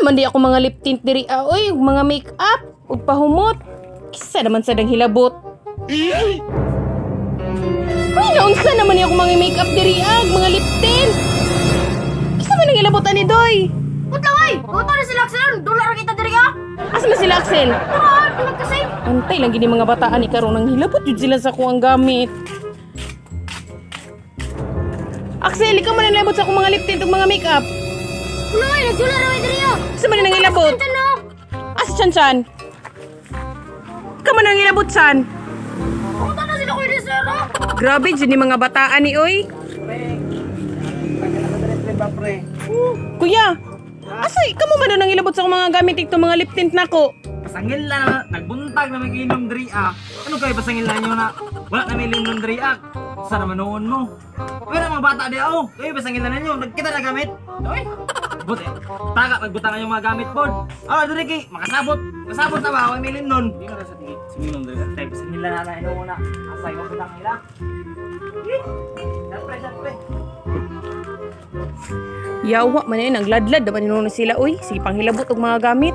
naman di ako mga lip tint diri oy, mga make-up, ug pahumot. Kisa naman sa dang hilabot. Uy, naunsa naman niya ako mga make-up diri mga lip tint. Kisa man ang hilabotan ni Doy? Putla oy! Buto na sila Axel! Dolar kita diri Asa man sila Axel? Tara, ilag kasi! Antay lang gini mga bataan ni karon nang hilabot jud sila sa kuang gamit. Axel, ikaw man ang labot sa akong mga lip tint ug mga make-up. Wala oy! Nagdolar oy diri Asa man nang hilabot? Ano? Asa chan-chan? Ikaw man ang hilabot san? Buto na sila ko diri sir Grabe jud ni mga bataan ni oy. Kuya, asa ikaw mo man nang hilabot sa akong mga gamit ito mga lip tint nako? Pasangil na, nagbuntag na may inom diri Ano kayo pasangil na nyo na wala na may inom diri Sa naman noon mo. Pero mga bata di kayo pasangil na ninyo, nagkita na gamit. Oy. Buti, taga magbutang yung mga gamit pod. Diri kay makasabot. Masabot na ba ako may nun? Hindi na sa tingin. Sumilong diri. Tay pasangil na na ino muna. Asay ko bitang nila. Siyempre. Yawa man nagladlad dapat ni sila oy. Sige panghilabot og mga gamit.